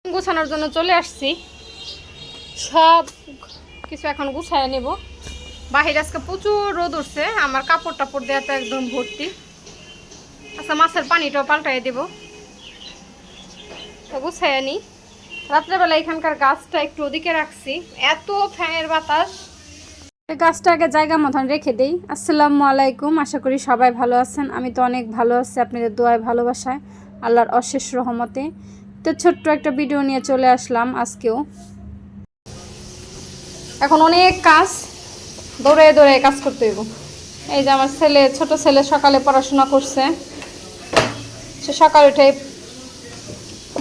গোছানোর জন্য চলে আসছি, সব কিছু এখন গুছায় নেব। বাহিরে আজকে প্রচুর রোদ উঠছে, আমার কাপড় টাপড় দেওয়া তো একদম ভর্তি। আচ্ছা, মাছের পানিটাও পাল্টাই দেব, তো গুছায় নি। রাত্রেবেলা এখানকার গাছটা একটু ওদিকে রাখছি, এত ফ্যানের বাতাস। গাছটা আগে জায়গা মতন রেখে দেই। আসসালামু আলাইকুম, আশা করি সবাই ভালো আছেন। আমি তো অনেক ভালো আছি, আপনাদের দোয়ায় ভালোবাসায়, আল্লাহর অশেষ রহমতে। তো ছোট্ট একটা ভিডিও নিয়ে চলে আসলাম আজকেও। এখন অনেক কাজ, দৌড়ে দৌড়ে কাজ করতে হইব। এই যে আমার ছেলে, ছোট ছেলে সকালে পড়াশোনা করছে, সে সকালে উঠে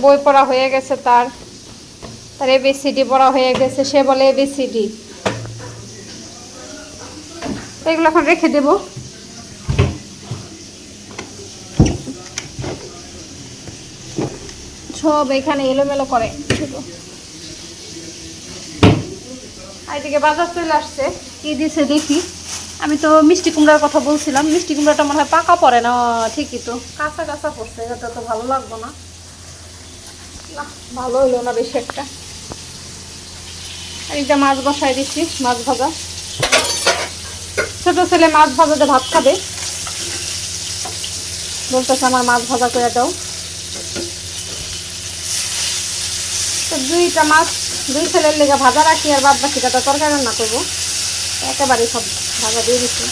বই পড়া হয়ে গেছে, তার এবিসিডি পড়া হয়ে গেছে, সে বলে এবিসিডি। এগুলো এখন রেখে দেব। সব এখানে এলোমেলো করে। এইদিকে বাজার চলে আসছে, কি দিয়েছে দেখি। আমি তো মিষ্টি কুমড়ার কথা বলছিলাম, মিষ্টি কুমড়াটা মনে হয় পাকা পড়ে না, ঠিকই তো কাঁচা কাঁচা পড়ছে, এটা তো ভালো লাগবো না, ভালো হইলো না বেশি একটা। আর এইটা মাছ বসাই দিচ্ছি, মাছ ভাজা। ছোট ছেলে মাছ ভাজাতে ভাত খাবে, বলতেছে আমার মাছ ভাজা করে দাও। তো দুইটা মাছ দুই ছেলের লেগে ভাজা রাখি, আর বাদ বাকিটা তো তরকারি রান্না করবো, একেবারেই সব ভাজা দিয়ে দিচ্ছি।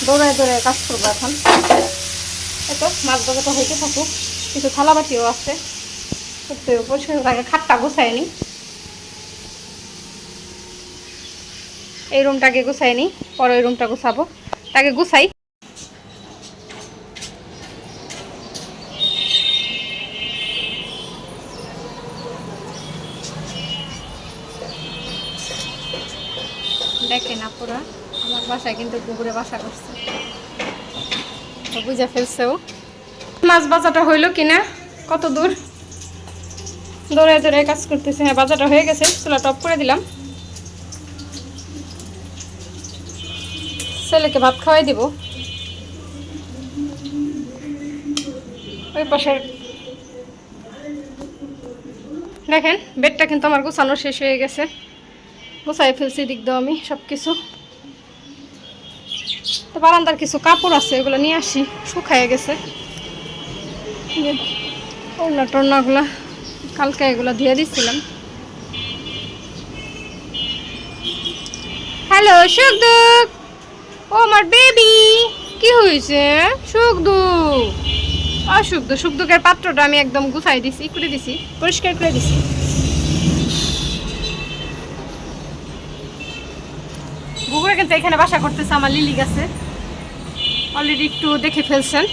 দৌড়ায় দৌড়ায় কাজ করবো এখন। এতো মাছ ভাজাটা হইতে থাকুক, কিছু থালাবাটিও আছে, পরিষ্কার আগে খাটটা গুছাই নি। এই রুমটাকে গুছাই নি, পরে ওই রুমটা গুছাবো, তাকে গুছাই। দেখে না পুরা, আমার বাসায় কিন্তু কুকুরে বাসা করছে, বুঝা ফেলছেও। মাছ বাজাটা হইলো কিনা, কত দূর দৌড়ে দৌড়ে কাজ করতেছে। হ্যাঁ, বাজারটা হয়ে গেছে, চুলা টপ করে দিলাম। ছেলেকে ভাত খাওয়াই দিব। ওই পাশের দেখেন, বেডটা কিন্তু আমার গোছানো শেষ হয়ে গেছে, গোছাই ফেলছি দিক দাও আমি সব কিছু। তো বারান্দার কিছু কাপড় আছে, এগুলো নিয়ে আসি, শুকায় গেছে। ওড়না টর্নাগুলা কালকে এগুলো দিয়ে দিচ্ছিলাম। হ্যালো সুখদুখ, ও আমার বেবি, কি হয়েছে সুখদুখ? সুখদুখের পাত্রটা আমি একদম গুছাই দিছি, করে দিছি, পরিষ্কার করে দিছি। গুগরে কিন্তু এখানে বাসা করতেছে আমার লিলি গাছে, অলরেডি একটু দেখে ফেলছেন।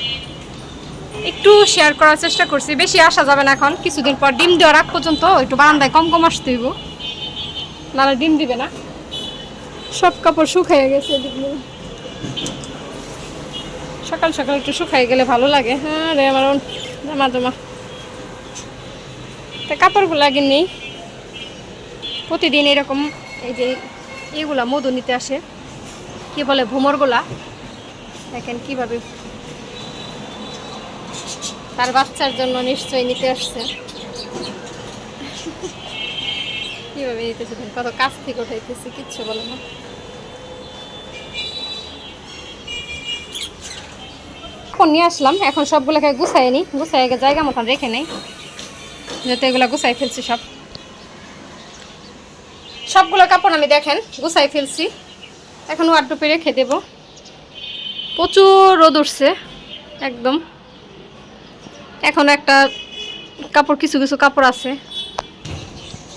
একটু শেয়ার করার চেষ্টা করছি, বেশি আসা যাবে না এখন, কিছুদিন পর ডিম দেওয়ার আগ পর্যন্ত একটু বারান্দায় কম কম আসতে হইব, নাহলে ডিম দিবে না। সব কাপড় শুকাইয়ে গেছে, সকাল সকাল একটু শুকাই গেলে ভালো লাগে। হ্যাঁ রে, আমার জামা জামা তা কাপড়গুলো আগে নেই। প্রতিদিন এরকম এই যে এইগুলা মধু নিতে আসে, কি বলে ভ্রমরগুলা, দেখেন কিভাবে তার বাচ্চার জন্য নিশ্চয়ই নিতে আসছে। কিভাবে নিতেছে, কত কাছ থেকে উঠাইতেছি, কিচ্ছু বলে না। এখন নিয়ে আসলাম, এখন সবগুলোকে গুছাই নি, গুছাই জায়গা মতন রেখে নেই, যাতে এগুলো গুছাই ফেলছি। সবগুলো কাপড় আমি দেখেন গুছাই ফেলছি, এখন ওয়ার্ডরোবে রেখে দেব। প্রচুর রোদ উঠছে একদম। এখন একটা কাপড়, কিছু কিছু কাপড় আছে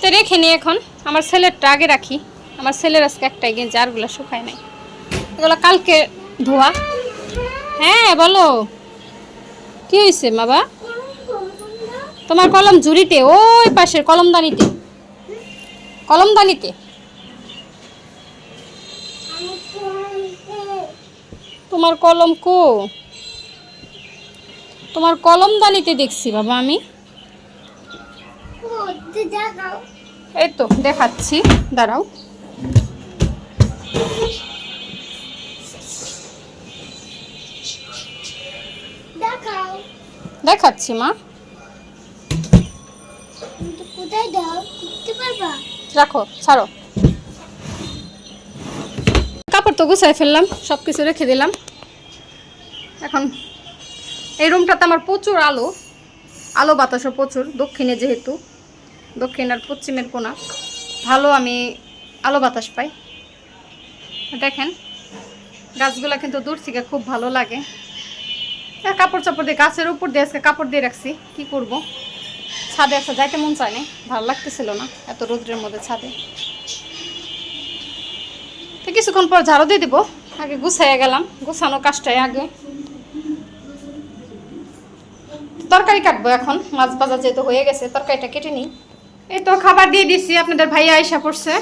তো রেখে নিই। এখন আমার ছেলেরটা আগে রাখি, আমার ছেলের আজকে একটাই গেঞ্জি, আরগুলো শুকায় নাই, এগুলো কালকে ধোয়া। হ্যাঁ বলো, কি হয়েছে বাবা? তোমার কলম ঝুড়িতে, ওই পাশের কলমদানিতে, কলমদানিতে। তোমার কলম কো? তোমার কলমদানিতে দেখছি বাবা আমি, এই তো দেখাচ্ছি, দাঁড়াও। দেখাচ্ছি মা। রাখো, ছাড়ো। কাপড় তো গুছাই ফেললাম, সব কিছু রেখে দিলাম। এখন এই রুমটাতে আমার প্রচুর আলো আলো বাতাসও প্রচুর, দক্ষিণে যেহেতু, দক্ষিণ আর পশ্চিমের কোণা, ভালো আমি আলো বাতাস পাই। দেখেন গাছগুলা কিন্তু দূর থেকে খুব ভালো লাগে। কাপড় চাপড় দিয়ে গাছের উপর দিয়ে আজকে কাপড় দিয়ে রাখছি, কি করব, ছাদে একটা যাইতে মন চায় না, ভালো লাগতেছিল না এত রোদ্রের মধ্যে ছাদে। তো কিছুক্ষণ পর ঝাড়ু দিয়ে দিব, আগে গুছাইয়া গেলাম, গুছানো কাজটাই আগে। তরকারি কাটবো এখন, মাছ ভাজা যেহেতু হয়ে গেছে, তরকারিটা কেটে নিই। এই তো খাবার দিয়ে দিচ্ছি, আপনাদের ভাইয়া আইসা পড়ছে।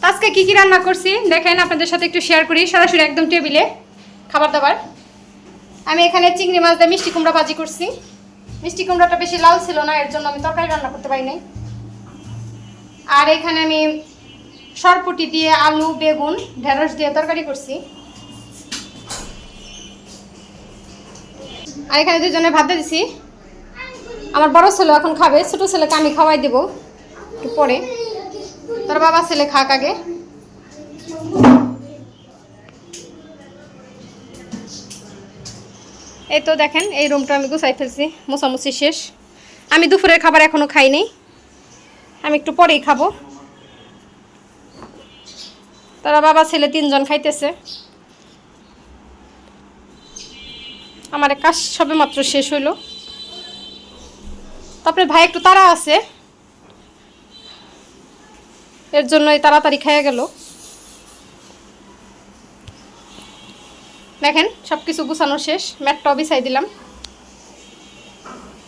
আজকে কি কি রান্না করছি দেখেন, আপনাদের সাথে একটু শেয়ার করি, সরাসরি একদম টেবিলে খাবার দাবার। আমি এখানে চিংড়ি মাছ দিয়ে মিষ্টি কুমড়া ভাজি করছি। মিষ্টি কুমড়াটা বেশি লাল ছিল না, এর জন্য আমি তরকারি রান্না করতে পারি নাই। আর এখানে আমি সরপুটি দিয়ে আলু বেগুন ঢেঁড়স দিয়ে তরকারি করছি। আর এখানে দুজনে ভাত দিছি। আমার বড় ছেলে এখন খাবে, ছোট ছেলেকে আমি খাওয়াই দেব একটু পরে, তোর বাবা ছেলে খাক আগে। এই তো দেখেন এই রুমটা আমি গুছাই ফেলছি, মোছামুছি শেষ। আমি দুপুরের খাবার এখনো খাইনি, আমি একটু পরেই খাবো। তারা বাবা ছেলে তিনজন খাইতেছে। আমার কাজ সবে মাত্র শেষ হইলো। তারপরে ভাই একটু তাড়া আছে, এর জন্যই তাড়াতাড়ি খাইয়া গেল। দেখেন সব কিছু গুছানো শেষ, ম্যাটটাও বিছাই দিলাম।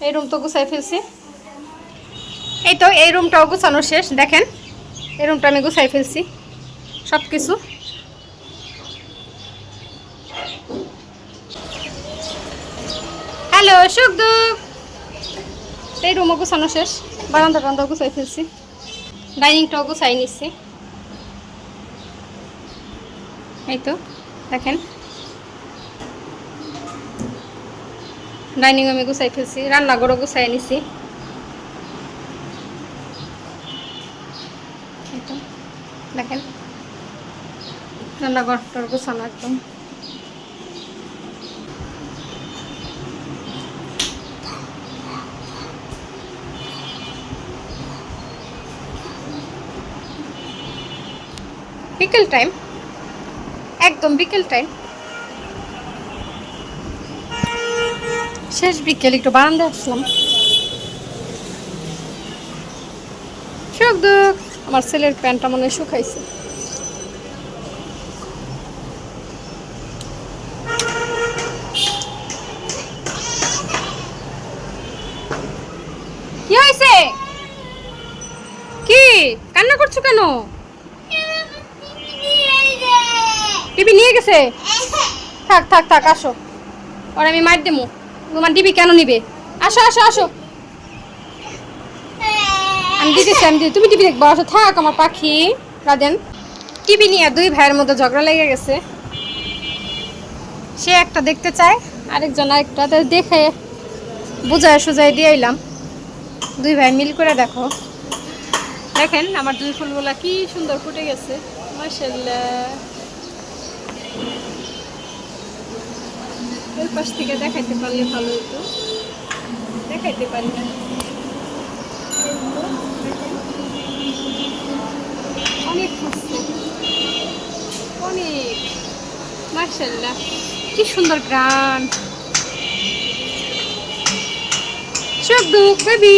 এই রুম তো গুছাই ফেলছি। এই তো এই রুমটাও গুছানো শেষ, দেখেন এই রুমটা আমি গুছাই ফেলছি সব কিছু। হ্যালো সুখদুখ। এই রুমও গুছানো শেষ, বারান্দা টান্দাও গুছাই ফেলছি, ডাইনিংটাও গুছাই নিচ্ছি। এই তো দেখেন ডাইনিং আমি গুছাই ফেলছি, রান্নাঘরও গুছাই নিছি। এই তো দেখেন রান্নাঘরটার গুছানো একদম। বিকেল টাইম, একদম বিকেল টাইম, শেষ বিকেল, একটু বারান্দায় আসলাম। সুখদুখ, আমার ছেলের প্যান্টটা মনে হয় শুকাইছে। কি হয়েছে, কি কান্না করছো কেন? টিভি নিয়ে গেছে? থাক থাক থাক, আসো, ওর আমি মার দেবো। তোমার টিভি কেন নিবে? আসো আসো আসো, আমি দিতেছি, আমি তুমি টিভি দেখবো, আসো। থাক আমার পাখি রাজেন। টিভি নিয়ে দুই ভাইয়ের মধ্যে ঝগড়া লেগে গেছে, সে একটা দেখতে চায়, আরেকজন আরেকটা, দেখে বুঝায় সুজায় দিয়ে এলাম। দুই ভাই মিল করে দেখো, দেখেন আমার দুই ফুলগুলা কি সুন্দর ফুটে গেছে, মাশাআল্লাহ। ওই পাশ থেকে দেখাইতে পারলে ভালো হতো, দেখাইতে পারি না। অনেক ফুটছে, অনেক, মাশাআল্লাহ কি সুন্দর গ্রান। সুখদুখ বেবি,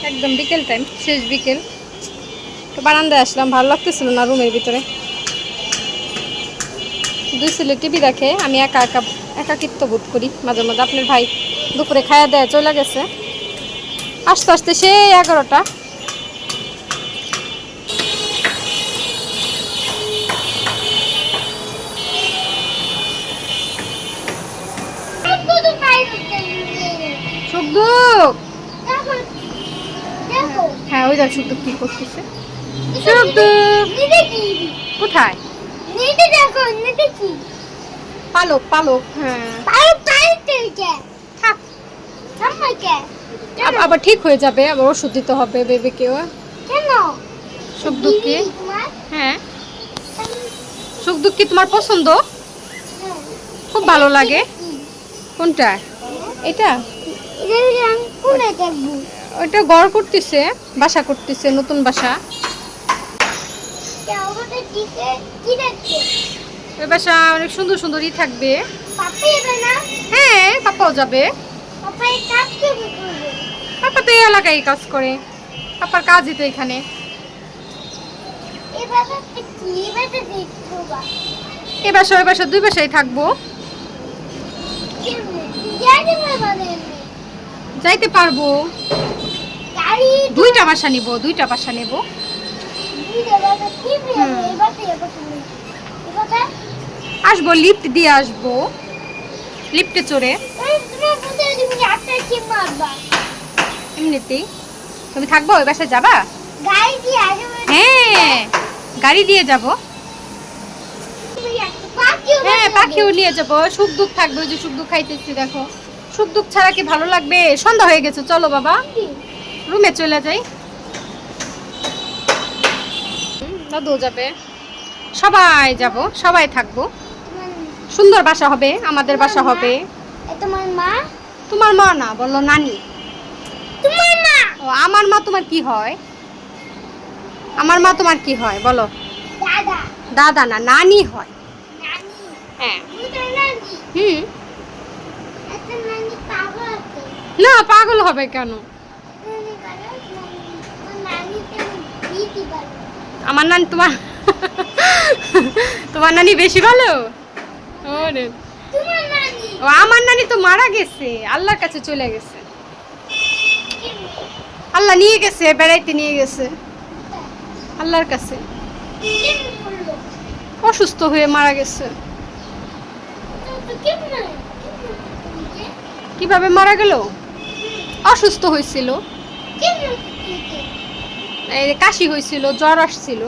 একদম বিকেল টাইম, শেষ বিকেল। তো বারান্দায় আসলাম, ভালো লাগতেছিল না রুমের ভিতরে। দুই ছেলে টিভি দেখে, আমি একা একা একাকিত্ব বোধ করি মাঝে মাঝে। আপনার ভাই দুপুরে খাওয়া দেয়া চলে গেছে, আস্তে আস্তে সেই 11টা। সুখদুখ, হ্যাঁ ওই দেখ সুখদুখ কি করতেছে। সুখদুখ কোথায়? পালক পালক, হ্যাঁ থাক। আবার ঠিক হয়ে যাবে, আবার ওষুধ দিতে হবে বেবিকেও। সুখ দুঃখ কি? হ্যাঁ, সুখ দুঃখ কি তোমার পছন্দ? খুব ভালো লাগে। কোনটা? এটা? ওইটা ঘর করতেছে, বাসা করতেছে, নতুন বাসা। ওই বাসা অনেক সুন্দর সুন্দরই থাকবে। হ্যাঁ, পাপাও যাবে। পাপা তো এই এলাকায় কাজ করে, পাপার কাজই তো এখানে। এ বাসা ওই বাসা, দুই বাসায় থাকবো। যাইতে পারবো, দুইটা বাসা নিব, দুইটা বাসা নেব। আসবো, লিফট দিয়ে আসবো, লিফটে চড়ে। এমনিতেই তুমি থাকবো, ওই বাসায় যাবা? হ্যাঁ, গাড়ি দিয়ে যাব। হ্যাঁ, পাখিও নিয়ে যাবো, সুখ দুঃখ থাকবে। ওই যে সুখ দুঃখ খাইতেছি, দেখো। সুখ দুঃখ ছাড়া কি ভালো লাগবে? সন্ধ্যা হয়ে গেছে, চলো বাবা রুমে চলে যাই। দাদু যাবে, সবাই যাব, সবাই থাকবো। সুন্দর বাসা হবে, আমাদের বাসা হবে। তোমার মা? তোমার মা না, বললো নানি। তোমার মা? ও, আমার মা তোমার কি হয়? আমার মা তোমার কি হয় বলো? দাদা। দাদা না, নানি হয়। নানি? হ্যাঁ। দুটো নানি? হুম। একটা নানি পাগল আছে। না, পাগল হবে কেন? নানি পাগল, নানি তো দিদি ভালো। আমার নানি তোমার তোমার নানি বেশি ভালো? ওরে, তোমার নানি? ও আমার নানি তো মারা গেছে, আল্লাহর কাছে চলে গেছে। আল্লাহ নিয়ে গেছে, বেড়াইতে নিয়ে গেছে আল্লাহর কাছে। কেমন করলো? অসুস্থ হয়ে মারা গেছে। তো কেমন? কিভাবে মারা গেল? অসুস্থ হয়েছিল, কেমন? এই কাশি হয়েছিল, জ্বর আসছিল।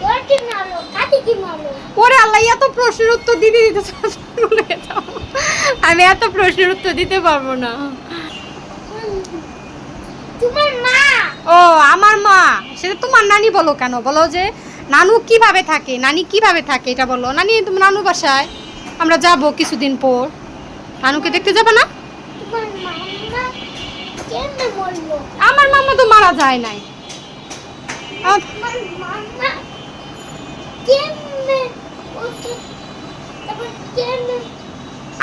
তোর কি মারলো? কাটি কি মারলো? ওরে আল্লাহ, এত প্রশ্নের উত্তর দিতে দিতে ভুলে যাও। আমি এত প্রশ্নের উত্তর দিতে পারবো না। তোমার মা? ও, আমার মা। সেটা তোমার নানি বলো কেন? বলো যে নানু কিভাবে থাকে, নানি কিভাবে থাকে এটা বলো। নানি, তুমি নানু বাসায় আমরা যাব কিছুদিন পর। নানুকে দেখতে যাবে না? তোমার মামা কেমনে মরলো? আমার মামা তো মারা যায় নাই। তোমার মামা কেমনে ওঠে? তারপর কেমনে?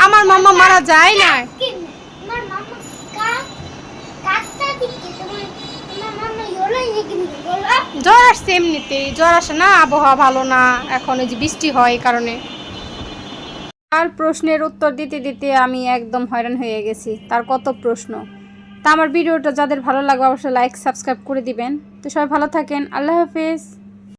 আমার মামা মারা যায় না। কেমনে? তোমার মামা কাকটা দিকে তোমার মামা ইয়োলাই কেমনে বলো? জ্বর আসছে, এমনিতেই জ্বর আসে না, আবহাওয়া ভালো না এখন, এই যে বৃষ্টি হয় এই কারণে। আর প্রশ্নের উত্তর দিতে দিতে আমি একদম হয়রান হয়ে গেছি। তার কত প্রশ্ন। তা আমার ভিডিওটা যাদের ভালো লাগবে অবশ্যই লাইক সাবস্ক্রাইব করে দিবেন। তো সবাই ভালো থাকেন, আল্লাহ হাফেজ।